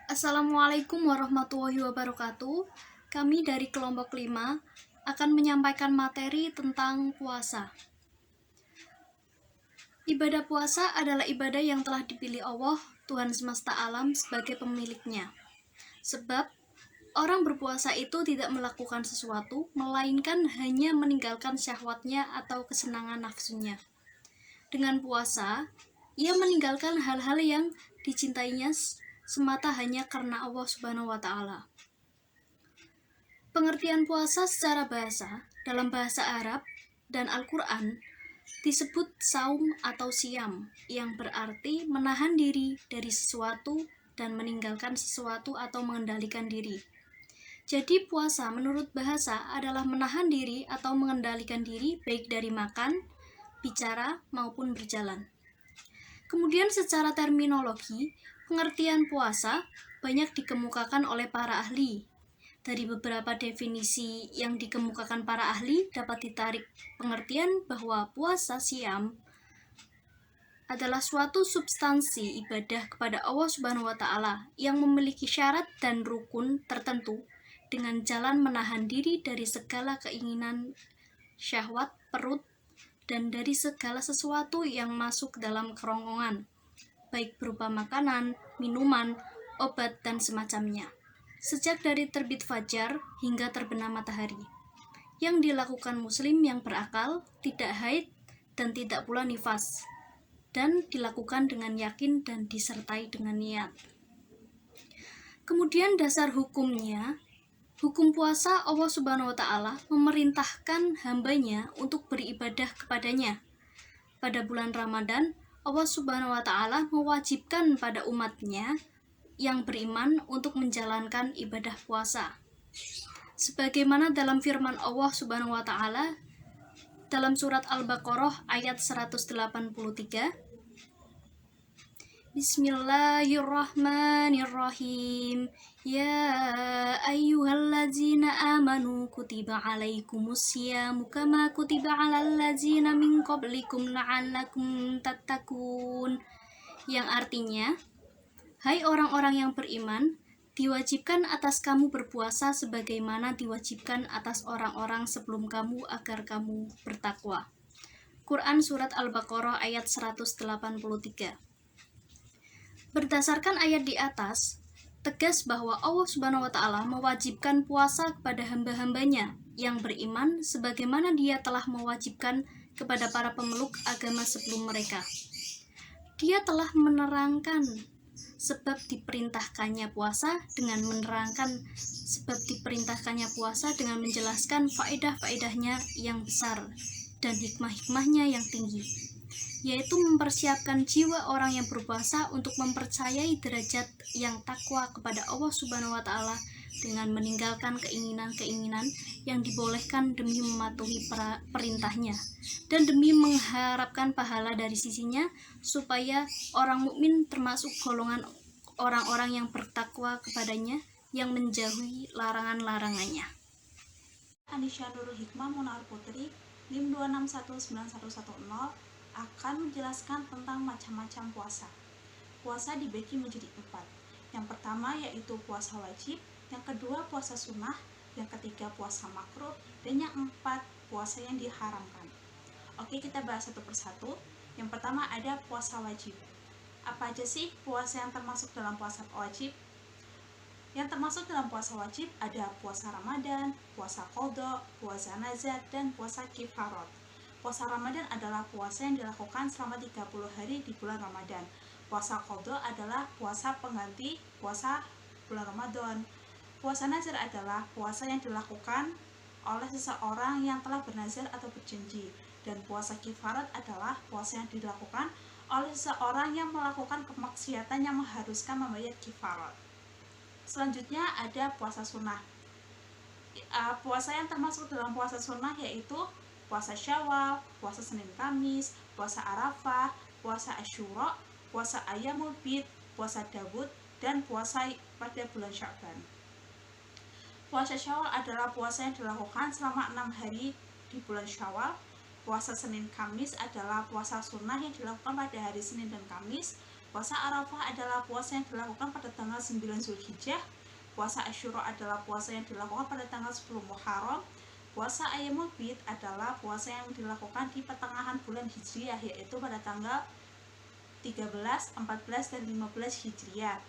Assalamualaikum warahmatullahi wabarakatuh. Kami dari kelompok 5 akan menyampaikan materi tentang puasa. Ibadah puasa adalah ibadah yang telah dipilih Allah, Tuhan semesta alam, sebagai pemiliknya. Sebab orang berpuasa itu tidak melakukan sesuatu, melainkan hanya meninggalkan syahwatnya atau kesenangan nafsunya. Dengan puasa, ia meninggalkan hal-hal yang dicintainya semata hanya karena Allah Subhanahu wa Ta'ala. Pengertian puasa secara bahasa dalam bahasa Arab dan Al-Quran disebut saum atau siam, yang berarti menahan diri dari sesuatu dan meninggalkan sesuatu atau mengendalikan diri. Jadi puasa menurut bahasa adalah menahan diri atau mengendalikan diri baik dari makan, bicara, maupun berjalan. Kemudian secara terminologi, pengertian puasa banyak dikemukakan oleh para ahli. Dari beberapa definisi yang dikemukakan para ahli dapat ditarik pengertian bahwa puasa siam adalah suatu substansi ibadah kepada Allah Subhanahu wa Ta'ala yang memiliki syarat dan rukun tertentu dengan jalan menahan diri dari segala keinginan syahwat perut dan dari segala sesuatu yang masuk dalam kerongkongan, baik berupa makanan, minuman, obat, dan semacamnya, sejak dari terbit fajar hingga terbenam matahari, yang dilakukan muslim yang berakal, tidak haid, dan tidak pula nifas, dan dilakukan dengan yakin dan disertai dengan niat. Kemudian dasar hukumnya, hukum puasa Allah Subhanahu wa Ta'ala memerintahkan hambanya untuk beribadah kepadanya. Pada bulan Ramadan, Allah Subhanahu wa Ta'ala mewajibkan pada umatnya yang beriman untuk menjalankan ibadah puasa. Sebagaimana dalam firman Allah Subhanahu wa Ta'ala dalam surat Al-Baqarah ayat 183, Bismillahirrahmanirrahim. Ya ayyuhallazina amanu kutiba alaikumusyamu kama kutiba alal ladzina min qablikum la'allakum tattaqun. Yang artinya, hai orang-orang yang beriman, diwajibkan atas kamu berpuasa sebagaimana diwajibkan atas orang-orang sebelum kamu agar kamu bertakwa. Quran Surat Al-Baqarah ayat 183. Berdasarkan ayat di atas, tegas bahwa Allah Subhanahu wa Ta'ala mewajibkan puasa kepada hamba-hambanya yang beriman sebagaimana Dia telah mewajibkan kepada para pemeluk agama sebelum mereka. Dia telah menerangkan sebab diperintahkannya puasa dengan menjelaskan faedah-faedahnya yang besar dan hikmah-hikmahnya yang tinggi, yaitu mempersiapkan jiwa orang yang berpuasa untuk mempercayai derajat yang takwa kepada Allah Subhanahu wa Ta'ala dengan meninggalkan keinginan-keinginan yang dibolehkan demi mematuhi perintahnya dan demi mengharapkan pahala dari sisinya, supaya orang mukmin termasuk golongan orang-orang yang bertakwa kepadanya yang menjauhi larangan-larangannya. Anisha Nurul Hikmah Munar Putri NIM 2619110 akan menjelaskan tentang macam-macam puasa. Puasa dibagi menjadi 4. Yang pertama yaitu puasa wajib, yang kedua puasa sunnah, yang ketiga puasa makruh, dan yang keempat puasa yang diharamkan. Oke, kita bahas satu persatu. Yang pertama ada puasa wajib. Apa aja sih puasa yang termasuk dalam puasa wajib? Yang termasuk dalam puasa wajib ada puasa Ramadan, puasa qadha, puasa nazar, dan puasa kifarat. Puasa Ramadan adalah puasa yang dilakukan selama 30 hari di bulan Ramadan. Puasa qadha adalah puasa pengganti puasa bulan Ramadan. Puasa nazar adalah puasa yang dilakukan oleh seseorang yang telah bernazar atau berjanji. Dan puasa kifarat adalah puasa yang dilakukan oleh seseorang yang melakukan kemaksiatan yang mengharuskan membayar kifarat. Selanjutnya ada puasa sunnah. Puasa yang termasuk dalam puasa sunnah yaitu puasa Syawal, puasa Senin Kamis, puasa Arafah, puasa Asyura, puasa Ayyamul Bid, puasa Daud, dan puasa pada bulan Sya'ban. Puasa Syawal adalah puasa yang dilakukan selama 6 hari di bulan Syawal. Puasa Senin Kamis adalah puasa sunnah yang dilakukan pada hari Senin dan Kamis. Puasa Arafah adalah puasa yang dilakukan pada tanggal 9 Zulhijjah. Puasa Asyura adalah puasa yang dilakukan pada tanggal 10 Muharram. Puasa Ayyamul Bid adalah puasa yang dilakukan di pertengahan bulan Hijriah, yaitu pada tanggal 13, 14, dan 15 Hijriah.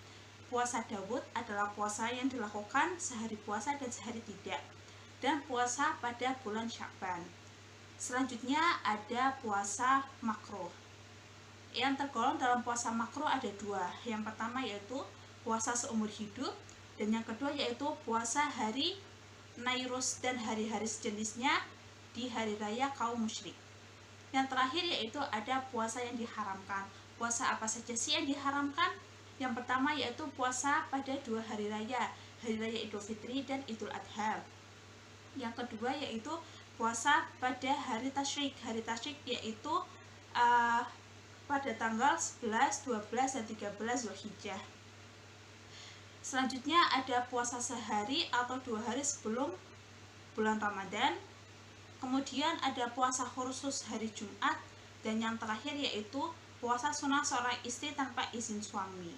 Puasa Daud adalah puasa yang dilakukan sehari puasa dan sehari tidak. Dan puasa pada bulan Sya'ban. Selanjutnya ada puasa makruh. Yang tergolong dalam puasa makruh ada dua. Yang pertama yaitu puasa seumur hidup, dan yang kedua yaitu puasa hari Nairus dan hari-hari sejenisnya di hari raya kaum musyrik. Yang terakhir yaitu ada puasa yang diharamkan. Puasa apa saja sih yang diharamkan? Yang pertama yaitu puasa pada dua hari raya Idul Fitri dan Idul Adha. Yang kedua yaitu puasa pada hari tasyrik. Hari tasyrik yaitu pada tanggal 11, 12, dan 13 Zulhijjah. Selanjutnya ada puasa sehari atau 2 hari sebelum bulan Ramadan. Kemudian ada puasa khusus hari Jumat. Dan yang terakhir yaitu puasa sunnah seorang istri tanpa izin suami.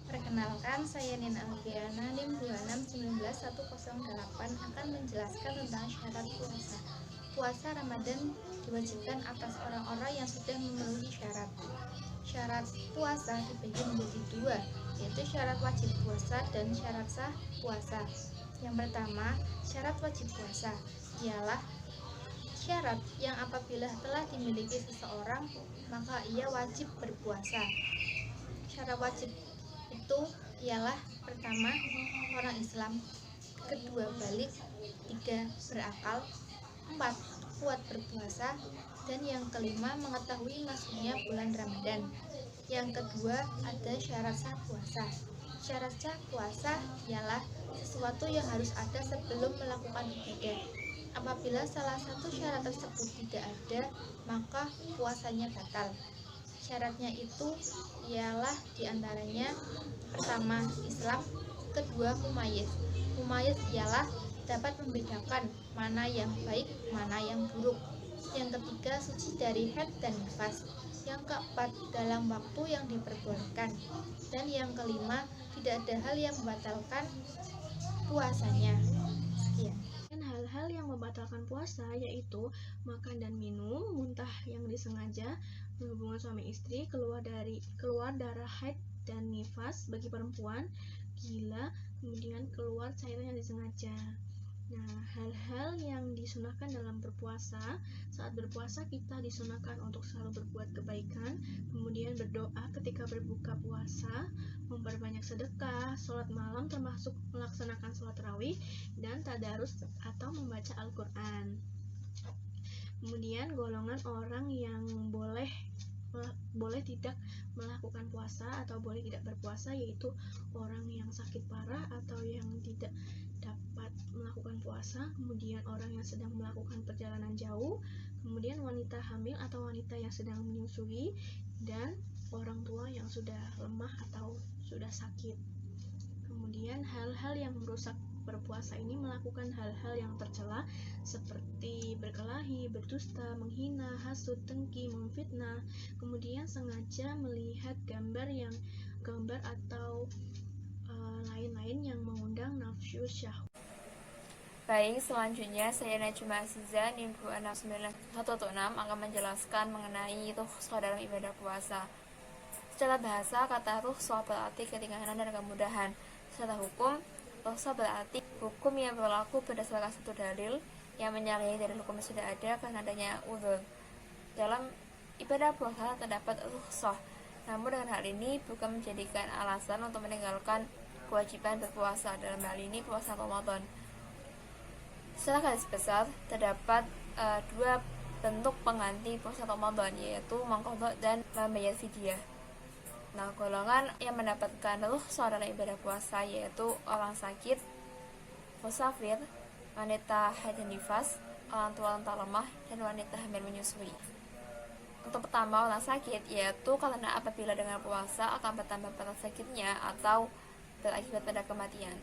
Perkenalkan, saya Nina Alfiana, NIM 2619108 akan menjelaskan tentang syarat puasa. Puasa Ramadan diwajibkan atas orang-orang yang sudah memenuhi syarat. Syarat puasa dibagi menjadi dua, yaitu syarat wajib puasa dan syarat sah puasa. Yang pertama, syarat wajib puasa ialah syarat yang apabila telah dimiliki seseorang, maka ia wajib berpuasa. Syarat wajib itu ialah pertama, orang Islam, kedua, balik, tiga, berakal, 4. Kuat berpuasa, dan yang kelima, mengetahui masuknya bulan Ramadan. Yang kedua, ada syarat sah puasa. Syarat sah puasa ialah sesuatu yang harus ada sebelum melakukan ibadah. Apabila salah satu syarat tersebut tidak ada, maka puasanya batal. Syaratnya itu ialah diantaranya pertama, Islam, kedua, mumayyiz. Mumayyiz ialah dapat membedakan mana yang baik, mana yang buruk. Yang ketiga, suci dari haid dan nifas. Yang keempat, dalam waktu yang diperbolehkan. Dan yang kelima, tidak ada hal yang membatalkan puasanya. Sekian. Dan hal-hal yang membatalkan puasa yaitu makan dan minum, muntah yang disengaja, berhubungan suami istri, keluar darah haid dan nifas bagi perempuan, gila, kemudian keluar cairan yang disengaja. Nah, hal-hal yang disunahkan dalam berpuasa. Saat berpuasa kita disunahkan untuk selalu berbuat kebaikan, kemudian berdoa ketika berbuka puasa, memperbanyak sedekah, sholat malam termasuk melaksanakan sholat tarawih, dan tadarus atau membaca Al-Quran. Kemudian golongan orang yang boleh tidak melakukan puasa atau boleh tidak berpuasa yaitu orang yang sakit parah atau yang tidak dapat melakukan puasa, kemudian orang yang sedang melakukan perjalanan jauh, kemudian wanita hamil atau wanita yang sedang menyusui, dan orang tua yang sudah lemah atau sudah sakit. Kemudian hal-hal yang merusak berpuasa ini melakukan hal-hal yang tercela seperti berkelahi, berdusta, menghina, hasut, dengki, memfitnah, kemudian sengaja melihat gambar atau lain-lain yang mengundang nafsu syahwat. Baik, selanjutnya saya Najma Aziza NIM 2691116 akan menjelaskan mengenai rukhsah dalam ibadah puasa. Secara bahasa, kata rukhsah berarti keringanan dan kemudahan. Secara hukum, rukhsah berarti hukum yang berlaku berdasarkan satu dalil yang menyalahi dari hukum yang sudah ada karena adanya uzur. Dalam ibadah puasa terdapat rukhsah, namun dengan hal ini bukan menjadikan alasan untuk meninggalkan kewajiban berpuasa, dalam hal ini puasa Ramadan. Secara garis besar, terdapat dua bentuk pengganti puasa Ramadan, yaitu mengqadha dan membayar fidyah. Nah, golongan yang mendapatkan rukhsah dalam ibadah puasa yaitu orang sakit, musafir, wanita haid dan nifas, orang tua renta lemah, dan wanita hamil menyusui. Untuk pertama, orang sakit, yaitu karena apabila dengan puasa akan bertambah berat sakitnya atau berakibat pada kematian.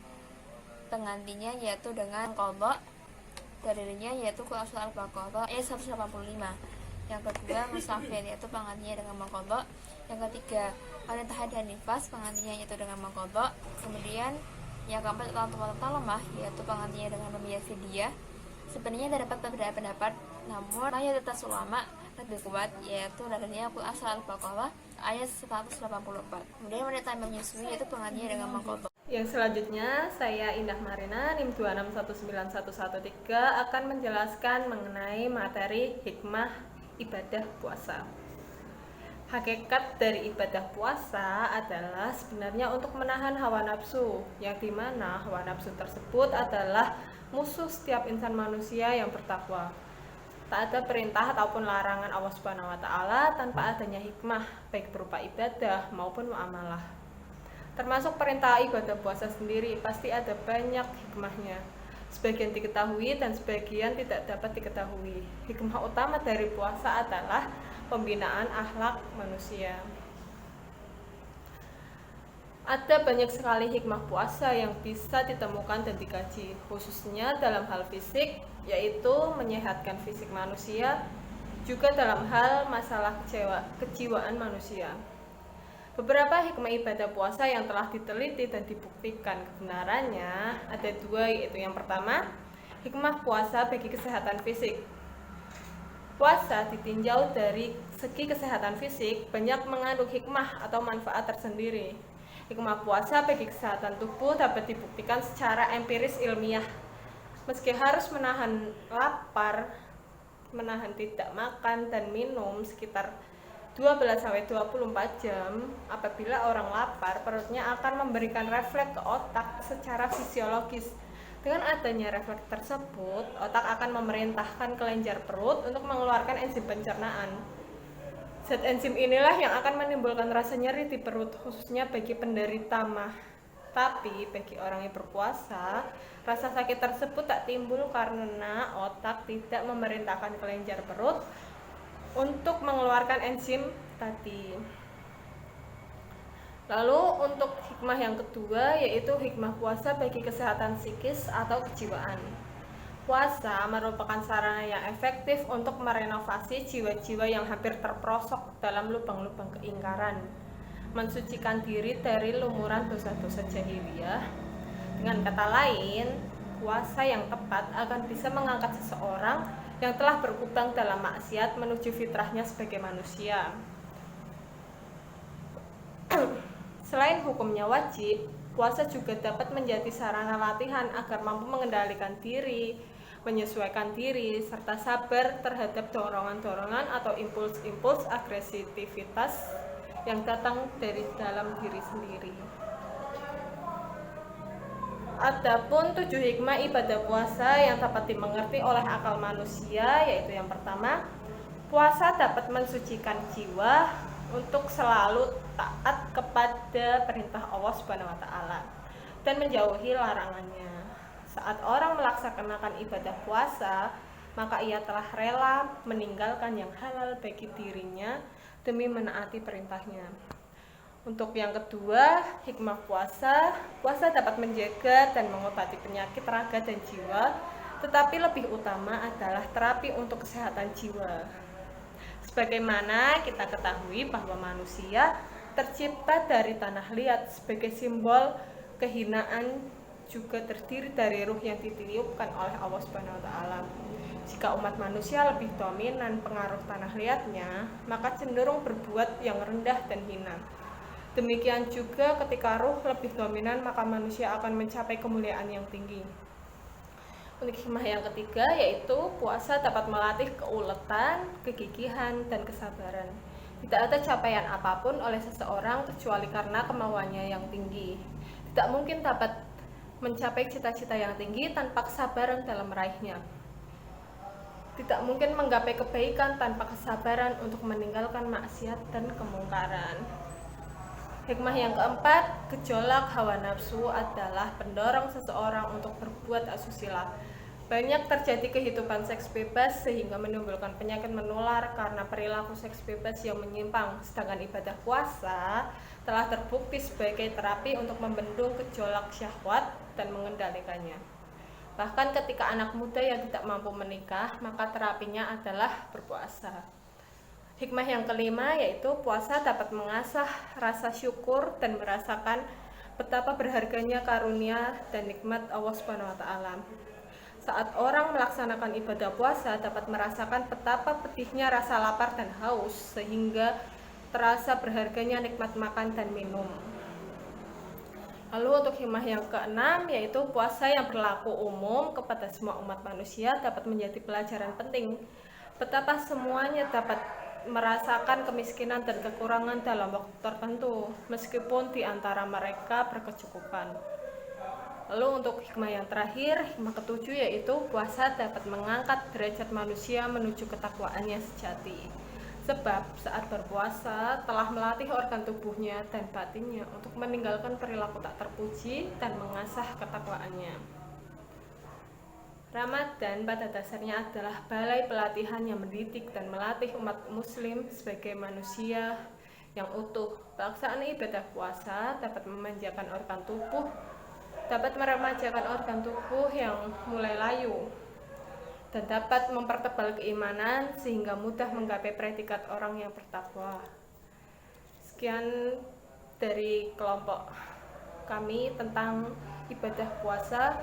Penggantinya yaitu dengan qadha, dalilnya yaitu Quran Surah Al-Baqarah ayat 185. Yang kedua, musafir, yaitu penggantinya dengan mengqadha. Yang ketiga, wanita haid dan nifas, penggantinya yaitu dengan mengqadha. Kemudian yang keempat, wanita lemah, yaitu penggantinya dengan membayar fidyah. Sebenarnya terdapat beberapa pendapat, namun mayoritas ulama lebih kuat, yaitu dalilnya Surah Al-Baqarah ayat 184. Kemudian wanita yang menyusui, yaitu penggantinya dengan mengqadha. Yang selanjutnya, saya Indah Marina, NIM 2619113 akan menjelaskan mengenai materi hikmah ibadah puasa. Hakikat dari ibadah puasa adalah sebenarnya untuk menahan hawa nafsu, yang dimana hawa nafsu tersebut adalah musuh setiap insan manusia yang bertakwa. Tak ada perintah ataupun larangan Allah Subhanahu wa Ta'ala tanpa adanya hikmah, baik berupa ibadah maupun muamalah. Termasuk perintah ibadah puasa sendiri pasti ada banyak hikmahnya. Sebagian diketahui dan sebagian tidak dapat diketahui. Hikmah utama dari puasa adalah pembinaan akhlak manusia. Ada banyak sekali hikmah puasa yang bisa ditemukan dan dikaji, khususnya dalam hal fisik, yaitu menyehatkan fisik manusia, juga dalam hal masalah kejiwaan manusia. Beberapa hikmah ibadah puasa yang telah diteliti dan dibuktikan kebenarannya ada dua, yaitu yang pertama, hikmah puasa bagi kesehatan fisik. Puasa ditinjau dari segi kesehatan fisik banyak mengandung hikmah atau manfaat tersendiri. Hikmah puasa bagi kesehatan tubuh dapat dibuktikan secara empiris ilmiah. Meski harus menahan lapar, menahan tidak makan dan minum sekitar 12-24 jam, apabila orang lapar, perutnya akan memberikan refleks ke otak secara fisiologis. Dengan adanya refleks tersebut, otak akan memerintahkan kelenjar perut untuk mengeluarkan enzim pencernaan. Zat enzim inilah yang akan menimbulkan rasa nyeri di perut, khususnya bagi penderita MAH. Tapi bagi orang yang berpuasa, rasa sakit tersebut tak timbul karena otak tidak memerintahkan kelenjar perut untuk mengeluarkan enzim tadi. Lalu untuk hikmah yang kedua, yaitu hikmah puasa bagi kesehatan psikis atau kejiwaan. Puasa merupakan sarana yang efektif untuk merenovasi jiwa-jiwa yang hampir terperosok dalam lubang-lubang keingkaran, mensucikan diri dari lumuran dosa-dosa jahiliyah. Dengan kata lain, puasa yang tepat akan bisa mengangkat seseorang yang telah berkubang dalam maksiat menuju fitrahnya sebagai manusia. Selain hukumnya wajib, puasa juga dapat menjadi sarana latihan agar mampu mengendalikan diri, menyesuaikan diri, serta sabar terhadap dorongan-dorongan atau impuls-impuls agresivitas yang datang dari dalam diri sendiri. Adapun 7 hikmah ibadah puasa yang dapat dimengerti oleh akal manusia, yaitu yang pertama, puasa dapat mensucikan jiwa untuk selalu taat kepada perintah Allah Subhanahu wa Ta'ala dan menjauhi larangannya. Saat orang melaksanakan ibadah puasa, maka ia telah rela meninggalkan yang halal bagi dirinya demi menaati perintahnya. Untuk yang kedua, hikmah puasa dapat menjaga dan mengobati penyakit raga dan jiwa, tetapi lebih utama adalah terapi untuk kesehatan jiwa. Sebagaimana kita ketahui bahwa manusia tercipta dari tanah liat sebagai simbol kehinaan, juga terdiri dari ruh yang ditiupkan oleh Allah Subhanahu wa Ta'ala. Jika umat manusia lebih dominan pengaruh tanah liatnya, maka cenderung berbuat yang rendah dan hina. Demikian juga ketika ruh lebih dominan, maka manusia akan mencapai kemuliaan yang tinggi. Untuk hikmah yang ketiga, yaitu puasa dapat melatih keuletan, kegigihan, dan kesabaran. Tidak ada capaian apapun oleh seseorang kecuali karena kemauannya yang tinggi. Tidak mungkin dapat mencapai cita-cita yang tinggi tanpa kesabaran dalam meraihnya. Tidak mungkin menggapai kebaikan tanpa kesabaran untuk meninggalkan maksiat dan kemungkaran. Hikmah yang keempat, gejolak hawa nafsu adalah pendorong seseorang untuk berbuat asusila. Banyak terjadi kehidupan seks bebas sehingga menimbulkan penyakit menular karena perilaku seks bebas yang menyimpang. Sedangkan ibadah puasa telah terbukti sebagai terapi untuk membendung gejolak syahwat dan mengendalikannya. Bahkan ketika anak muda yang tidak mampu menikah, maka terapinya adalah berpuasa. Hikmah yang kelima yaitu puasa dapat mengasah rasa syukur dan merasakan betapa berharganya karunia dan nikmat Allah Subhanahu wa taala. Saat orang melaksanakan ibadah puasa dapat merasakan betapa pedihnya rasa lapar dan haus sehingga terasa berharganya nikmat makan dan minum. Lalu untuk hikmah yang keenam yaitu puasa yang berlaku umum kepada semua umat manusia dapat menjadi pelajaran penting betapa semuanya dapat merasakan kemiskinan dan kekurangan dalam waktu tertentu meskipun di antara mereka berkecukupan. Lalu untuk hikmah yang terakhir, hikmah ketujuh yaitu puasa dapat mengangkat derajat manusia menuju ketakwaannya sejati. Sebab saat berpuasa telah melatih organ tubuhnya dan batinnya untuk meninggalkan perilaku tak terpuji dan mengasah ketakwaannya. Ramadan pada dasarnya adalah balai pelatihan yang mendidik dan melatih umat muslim sebagai manusia yang utuh. Pelaksanaan ibadah puasa dapat memanjakan organ tubuh, dapat meremajakan organ tubuh yang mulai layu, dan dapat mempertebal keimanan sehingga mudah menggapai predikat orang yang bertakwa. Sekian dari kelompok kami tentang ibadah puasa.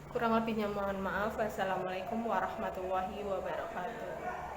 Kurang lebihnya mohon maaf. Wassalamualaikum warahmatullahi wabarakatuh.